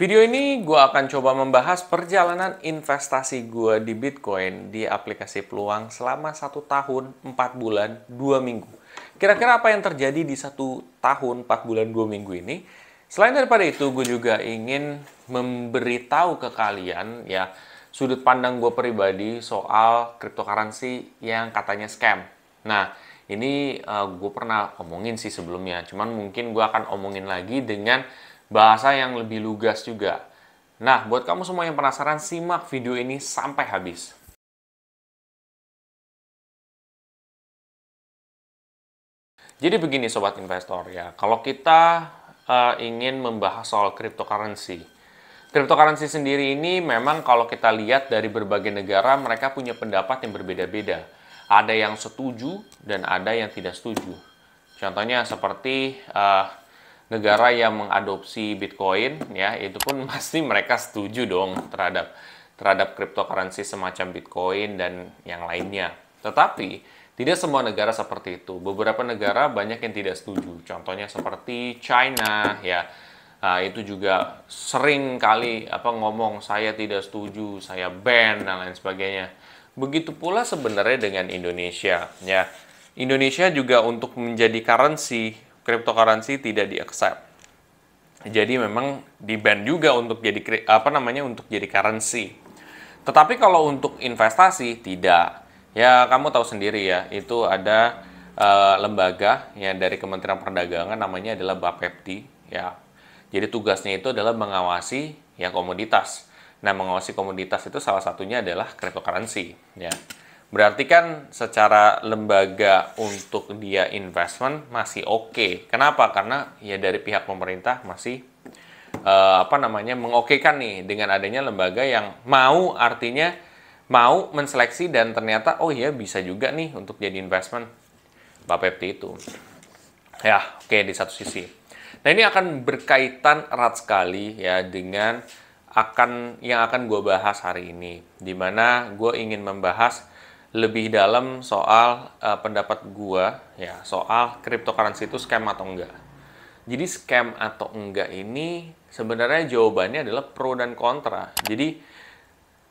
Video ini gue akan coba membahas perjalanan investasi gue di Bitcoin di aplikasi Peluang selama 1 tahun, 4 bulan, 2 minggu. Kira-kira apa yang terjadi di 1 tahun, 4 bulan, 2 minggu ini? Selain daripada itu, gue juga ingin memberitahu ke kalian ya sudut pandang gue pribadi soal cryptocurrency yang katanya scam. Nah, ini gue pernah omongin sih sebelumnya, cuman mungkin gue akan omongin lagi dengan bahasa yang lebih lugas juga. Nah, buat kamu semua yang penasaran, simak video ini sampai habis. Jadi begini sobat investor ya, kalau kita ingin membahas soal cryptocurrency. Cryptocurrency sendiri ini memang kalau kita lihat dari berbagai negara, mereka punya pendapat yang berbeda-beda. Ada yang setuju dan ada yang tidak setuju. Contohnya seperti negara yang mengadopsi Bitcoin, ya itu pun pasti mereka setuju dong terhadap cryptocurrency semacam Bitcoin dan yang lainnya. Tetapi tidak semua negara seperti itu. Beberapa negara banyak yang tidak setuju. Contohnya seperti China, ya. Nah, itu juga sering kali ngomong saya tidak setuju, saya ban dan lain sebagainya. Begitu pula sebenarnya dengan Indonesia, ya. Indonesia juga untuk menjadi cryptocurrency tidak di-accept. Jadi memang di-ban juga untuk jadi untuk jadi currency. Tetapi kalau untuk investasi tidak. Ya, kamu tahu sendiri ya, itu ada lembaga ya dari Kementerian Perdagangan namanya adalah Bapepti ya. Jadi tugasnya itu adalah mengawasi ya komoditas. Nah, mengawasi komoditas itu salah satunya adalah cryptocurrency ya. Berarti kan secara lembaga untuk dia investment masih oke. Kenapa? Karena ya dari pihak pemerintah masih mengokekan nih dengan adanya lembaga yang artinya mau menseleksi dan ternyata oh iya bisa juga nih untuk jadi investment Bapepti itu. Ya, oke di satu sisi. Nah, ini akan berkaitan erat sekali ya dengan yang akan gue bahas hari ini, di mana gue ingin membahas lebih dalam soal pendapat gue ya soal cryptocurrency itu scam atau enggak. Jadi scam atau enggak ini sebenarnya jawabannya adalah pro dan kontra. Jadi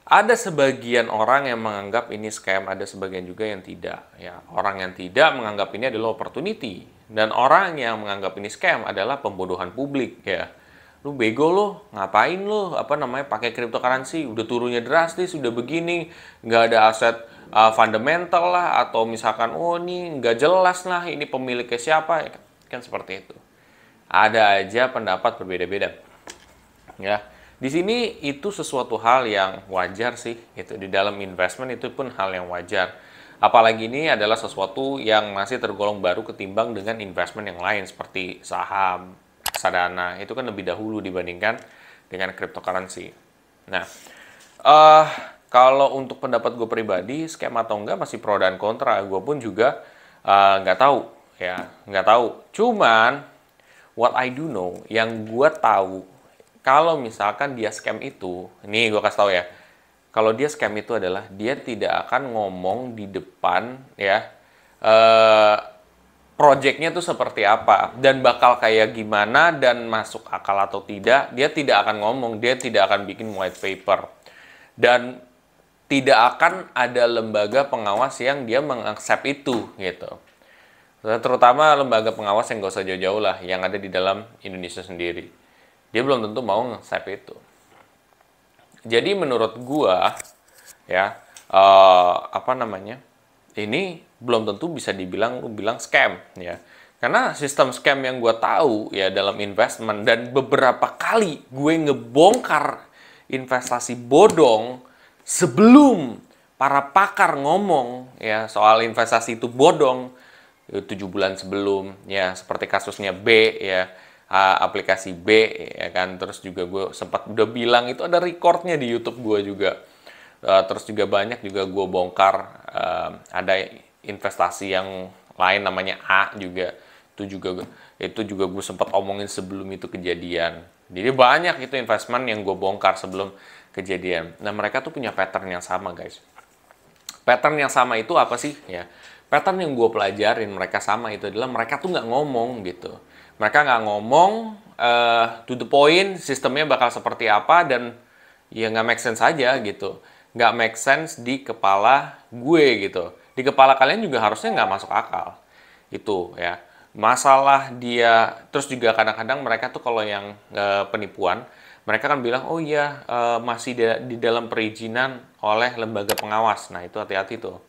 ada sebagian orang yang menganggap ini scam, ada sebagian juga yang tidak. Ya, orang yang tidak menganggap ini adalah opportunity, dan orang yang menganggap ini scam adalah pembodohan publik. Ya, lu bego lo, ngapain lo? Pakai cryptocurrency? Udah turunnya drastis, udah begini, nggak ada aset fundamental lah, atau misalkan oh ini nggak jelas lah, ini pemiliknya siapa? Kan seperti itu. Ada aja pendapat berbeda-beda. Ya. Di sini itu sesuatu hal yang wajar sih, itu di dalam investment itu pun hal yang wajar. Apalagi ini adalah sesuatu yang masih tergolong baru ketimbang dengan investment yang lain seperti saham, reksadana, itu kan lebih dahulu dibandingkan dengan cryptocurrency. Nah, kalau untuk pendapat gue pribadi, scam atau enggak masih pro dan kontra. Gue pun juga nggak tahu, ya nggak tahu. Cuman what I do know, yang gue tahu kalau misalkan dia scam itu, ini gue kasih tahu ya, kalau dia scam itu adalah dia tidak akan ngomong di depan ya, projectnya tuh seperti apa dan bakal kayak gimana dan masuk akal atau tidak, dia tidak akan ngomong, dia tidak akan bikin white paper dan tidak akan ada lembaga pengawas yang dia mengaccept itu gitu. Terutama lembaga pengawas yang gak usah jauh-jauh lah, yang ada di dalam Indonesia sendiri. Dia belum tentu mau nge-save itu. Jadi menurut gua ya ini belum tentu bisa dibilang scam ya. Karena sistem scam yang gua tahu ya dalam investment, dan beberapa kali gue ngebongkar investasi bodong sebelum para pakar ngomong ya soal investasi itu bodong 7 bulan sebelum ya, seperti kasusnya B ya, aplikasi B ya kan. Terus juga gue sempat udah bilang, itu ada recordnya di YouTube gue juga. Terus juga banyak juga gue bongkar ada investasi yang lain namanya A juga, itu juga gue sempat omongin sebelum itu kejadian. Jadi banyak itu investment yang gue bongkar sebelum kejadian. Nah, mereka tuh punya pattern yang sama, guys. Pattern yang sama itu apa sih ya? Pattern yang gue pelajarin mereka sama itu adalah mereka tuh nggak ngomong gitu. Mereka nggak ngomong to the point, sistemnya bakal seperti apa, dan ya nggak make sense aja gitu. Nggak make sense di kepala gue gitu. Di kepala kalian juga harusnya nggak masuk akal. Itu ya. Masalah dia, terus juga kadang-kadang mereka tuh kalau yang penipuan, mereka kan bilang, oh iya masih di dalam perizinan oleh lembaga pengawas. Nah itu hati-hati tuh.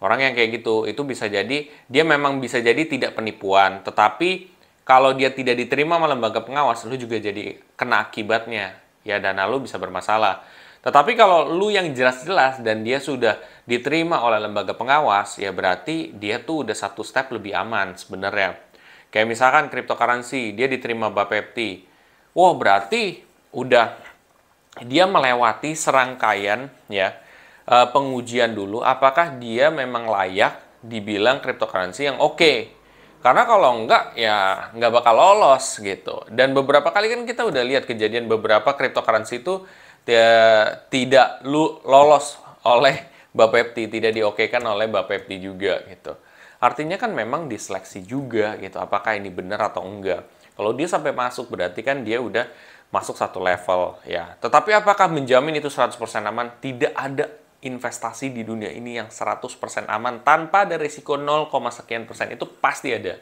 Orang yang kayak gitu, itu bisa jadi, dia memang bisa jadi tidak penipuan, tetapi kalau dia tidak diterima sama lembaga pengawas, lu juga jadi kena akibatnya. Ya dana lu bisa bermasalah. Tetapi kalau lu yang jelas-jelas dan dia sudah diterima oleh lembaga pengawas, ya berarti dia tuh udah satu step lebih aman sebenarnya. Kayak misalkan cryptocurrency, dia diterima Bapepti. Wah, berarti udah dia melewati serangkaian ya pengujian dulu apakah dia memang layak dibilang cryptocurrency yang oke. Karena kalau enggak, ya nggak bakal lolos gitu. Dan beberapa kali kan kita udah lihat kejadian beberapa cryptocurrency itu tidak lolos oleh Bapepti, tidak diokekan oleh Bapepti juga gitu. Artinya kan memang diseleksi juga gitu, apakah ini benar atau enggak. Kalau dia sampai masuk berarti kan dia udah masuk satu level ya. Tetapi apakah menjamin itu 100% aman? Tidak ada investasi di dunia ini yang 100% aman tanpa ada risiko 0, sekian persen, itu pasti ada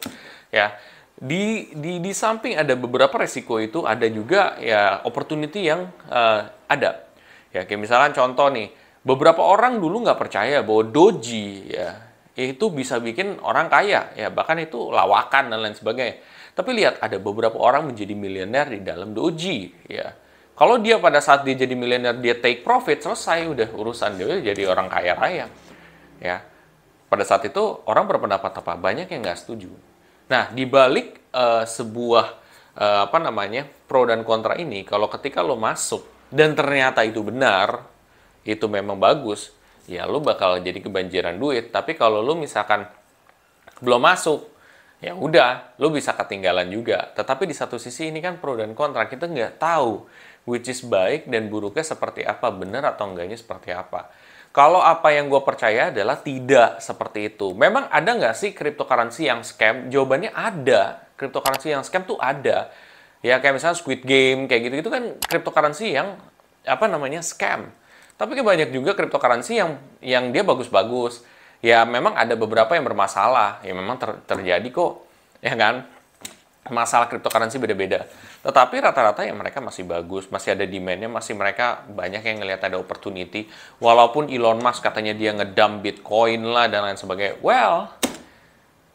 ya. Di samping ada beberapa risiko itu, ada juga ya opportunity yang ada ya. Kayak misalkan contoh nih, beberapa orang dulu nggak percaya bahwa doji ya itu bisa bikin orang kaya ya, bahkan itu lawakan dan lain sebagainya. Tapi lihat, ada beberapa orang menjadi miliuner di dalam doji ya. Kalau dia pada saat dia jadi miliuner, dia take profit, selesai, udah urusan dia jadi orang kaya raya. Ya, pada saat itu orang berpendapat apa? Banyak yang nggak setuju. Nah, di balik sebuah pro dan kontra ini, kalau ketika lo masuk dan ternyata itu benar, itu memang bagus, ya lo bakal jadi kebanjiran duit. Tapi kalau lo misalkan belum masuk, ya udah, lo bisa ketinggalan juga. Tetapi di satu sisi ini kan pro dan kontra, kita nggak tahu which is baik dan buruknya seperti apa, benar atau enggaknya seperti apa. Kalau apa yang gue percaya adalah tidak seperti itu. Memang ada nggak sih cryptocurrency yang scam? Jawabannya ada. Cryptocurrency yang scam tuh ada. Ya kayak misalnya Squid Game, kayak gitu-gitu kan cryptocurrency yang scam. Tapi banyak juga cryptocurrency yang dia bagus-bagus. Ya memang ada beberapa yang bermasalah. Ya memang terjadi kok. Ya kan? Masalah cryptocurrency beda-beda. Tetapi rata-rata ya mereka masih bagus, masih ada demand-nya, masih mereka banyak yang ngelihat ada opportunity. Walaupun Elon Musk katanya dia ngedump Bitcoin lah dan lain sebagainya. Well,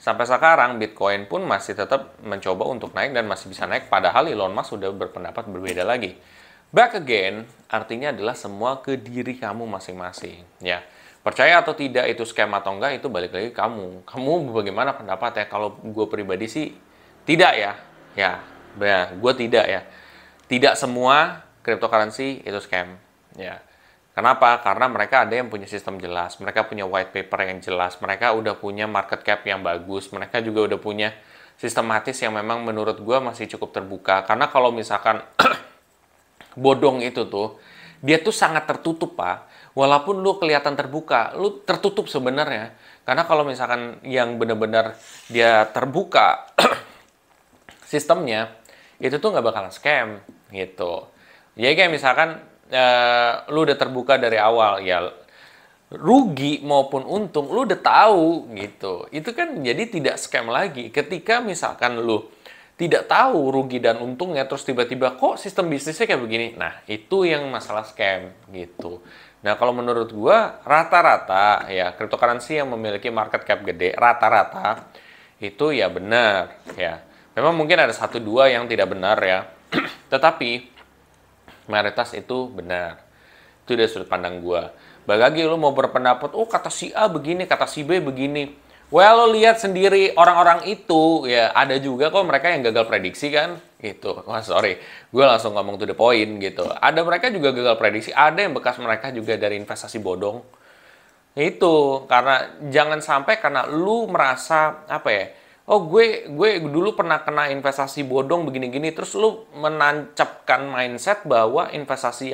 sampai sekarang Bitcoin pun masih tetap mencoba untuk naik dan masih bisa naik. Padahal Elon Musk sudah berpendapat berbeda lagi. Back again, artinya adalah semua ke diri kamu masing-masing. Ya, percaya atau tidak itu scam atau enggak, itu balik lagi ke kamu. Kamu bagaimana pendapat ya? Kalau gue pribadi sih, tidak ya. Ya, gue tidak ya. Tidak semua cryptocurrency itu scam. Ya. Kenapa? Karena mereka ada yang punya sistem jelas. Mereka punya white paper yang jelas. Mereka udah punya market cap yang bagus. Mereka juga udah punya sistematis yang memang menurut gue masih cukup terbuka. Karena kalau misalkan bodong itu tuh, dia tuh sangat tertutup, Pak. Walaupun lu kelihatan terbuka, lu tertutup sebenarnya. Karena kalau misalkan yang benar-benar dia terbuka sistemnya, itu tuh nggak bakalan scam gitu. Jadi kayak misalkan lu udah terbuka dari awal, ya rugi maupun untung lu udah tahu gitu. Itu kan jadi tidak scam lagi. Ketika misalkan lu tidak tahu rugi dan untungnya, terus tiba-tiba kok sistem bisnisnya kayak begini, nah itu yang masalah scam gitu. Nah kalau menurut gua rata-rata ya cryptocurrency yang memiliki market cap gede rata-rata itu ya benar ya. Memang mungkin ada 1-2 yang tidak benar ya. Tetapi mayoritas itu benar. Itu dari sudut pandang gue. Bagi lagi lu mau berpendapat, oh kata si A begini, kata si B begini. Well, lo lihat sendiri orang-orang itu, ya ada juga kok mereka yang gagal prediksi kan. Gitu. Wah sorry, gue langsung ngomong to the point gitu. Ada mereka juga gagal prediksi, ada yang bekas mereka juga dari investasi bodong. Itu, karena jangan sampai karena lu merasa, oh gue dulu pernah kena investasi bodong begini-gini, terus lu menancapkan mindset bahwa investasi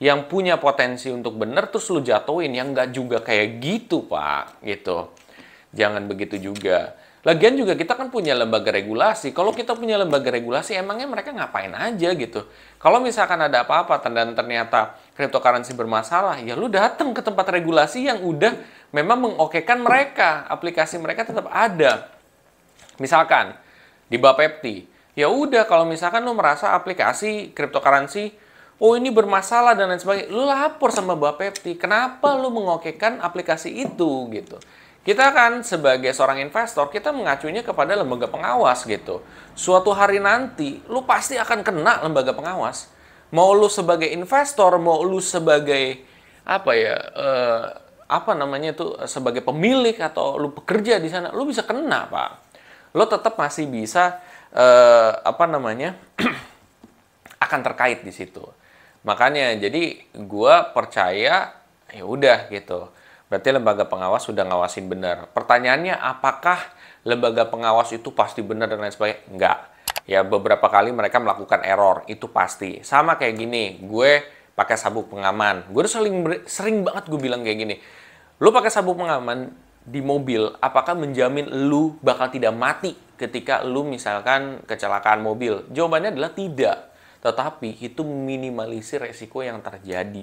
yang punya potensi untuk benar terus lu jatuhin, yang nggak juga kayak gitu Pak, gitu. Jangan begitu juga. Lagian juga kita kan punya lembaga regulasi. Kalau kita punya lembaga regulasi, emangnya mereka ngapain aja gitu? Kalau misalkan ada apa-apa dan ternyata cryptocurrency bermasalah, ya lu datang ke tempat regulasi yang udah memang mengokekan mereka, aplikasi mereka tetap ada. Misalkan di Bapepti, ya udah kalau misalkan lu merasa aplikasi cryptocurrency, oh ini bermasalah dan lain sebagainya, lu lapor sama Bapepti. Kenapa lu mengokekan aplikasi itu gitu? Kita kan sebagai seorang investor, kita mengacunya kepada lembaga pengawas gitu. Suatu hari nanti, lu pasti akan kena lembaga pengawas. Mau lu sebagai investor, mau lu sebagai apa ya, apa namanya itu, sebagai pemilik atau lu bekerja di sana, lu bisa kena, Pak. Lu tetap masih bisa apa namanya akan terkait di situ. Makanya jadi gua percaya ya udah gitu. Berarti lembaga pengawas sudah ngawasin benar. Pertanyaannya, apakah lembaga pengawas itu pasti benar dan lain sebagainya? Enggak. Ya, beberapa kali mereka melakukan error, itu pasti. Sama kayak gini, gue pakai sabuk pengaman. Gue udah sering banget gue bilang kayak gini. Lu pakai sabuk pengaman di mobil, apakah menjamin lu bakal tidak mati ketika lu misalkan kecelakaan mobil? Jawabannya adalah tidak. Tetapi itu meminimalisir resiko yang terjadi.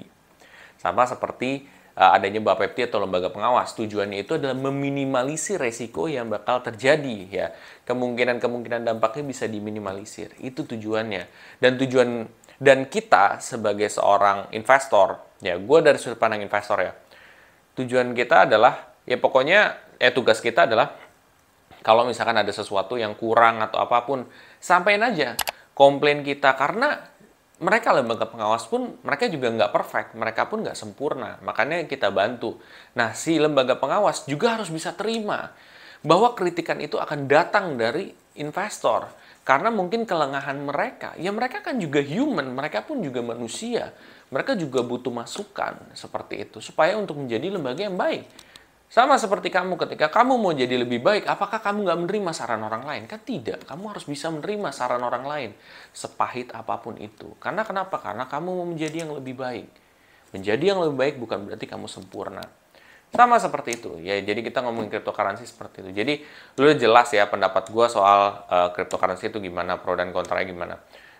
Sama seperti adanya Bapepti atau lembaga pengawas. Tujuannya itu adalah meminimalisir resiko yang bakal terjadi ya. Kemungkinan dampaknya bisa diminimalisir. Itu tujuannya. Dan kita sebagai seorang investor, ya gue dari sudut pandang investor ya. Tujuan kita adalah ya pokoknya tugas kita adalah kalau misalkan ada sesuatu yang kurang atau apapun, sampaikan aja komplain kita karena mereka lembaga pengawas pun mereka juga nggak perfect, mereka pun nggak sempurna, makanya kita bantu. Nah, si lembaga pengawas juga harus bisa terima bahwa kritikan itu akan datang dari investor, karena mungkin kelengahan mereka, ya mereka kan juga human, mereka pun juga manusia, mereka juga butuh masukan seperti itu, supaya untuk menjadi lembaga yang baik. Sama seperti kamu, ketika kamu mau jadi lebih baik, apakah kamu nggak menerima saran orang lain? Kan tidak. Kamu harus bisa menerima saran orang lain, sepahit apapun itu. Karena kenapa? Karena kamu mau menjadi yang lebih baik. Menjadi yang lebih baik bukan berarti kamu sempurna. Sama seperti itu. Ya, jadi kita ngomongin cryptocurrency seperti itu. Jadi, lu jelas ya pendapat gue soal cryptocurrency itu gimana, pro dan kontranya gimana.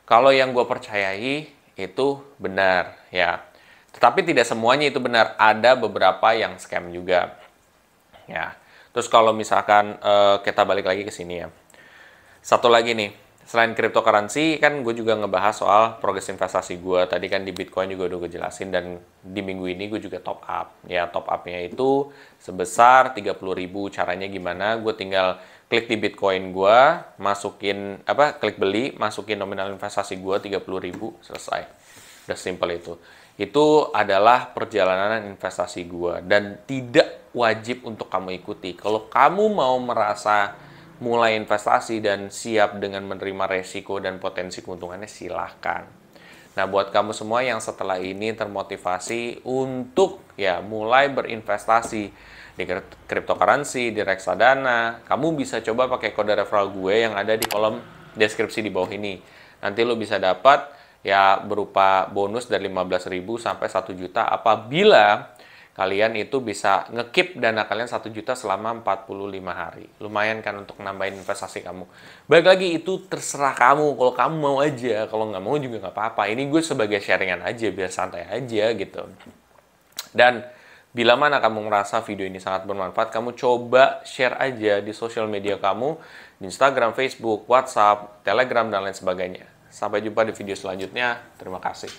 Kalau yang gue percayai itu benar, ya. Tetapi tidak semuanya itu benar. Ada beberapa yang scam juga. Ya, terus kalau misalkan kita balik lagi ke sini ya. Satu lagi nih, selain cryptocurrency kan gue juga ngebahas soal progres investasi gue. Tadi kan di Bitcoin juga udah gue jelasin dan di minggu ini gue juga top up. Ya, top up-nya itu sebesar 30.000. Caranya gimana? Gue tinggal klik di Bitcoin gue, masukin klik beli, masukin nominal investasi gue 30.000, selesai. Udah simple itu. Itu adalah perjalanan investasi gue dan tidak wajib untuk kamu ikuti. Kalau kamu mau merasa mulai investasi dan siap dengan menerima resiko dan potensi keuntungannya, silahkan. Nah, buat kamu semua yang setelah ini termotivasi untuk ya mulai berinvestasi di cryptocurrency, di reksadana, kamu bisa coba pakai kode referral gue yang ada di kolom deskripsi di bawah ini. Nanti lo bisa dapat ya berupa bonus dari 15.000 sampai 1 juta apabila kalian itu bisa nge-keep dana kalian 1 juta selama 45 hari. Lumayan kan untuk nambahin investasi kamu. Balik lagi, itu terserah kamu. Kalau kamu mau aja, kalau nggak mau juga nggak apa-apa. Ini gue sebagai sharingan aja, biar santai aja gitu. Dan bila mana kamu merasa video ini sangat bermanfaat, kamu coba share aja di sosial media kamu, di Instagram, Facebook, WhatsApp, Telegram, dan lain sebagainya. Sampai jumpa di video selanjutnya. Terima kasih.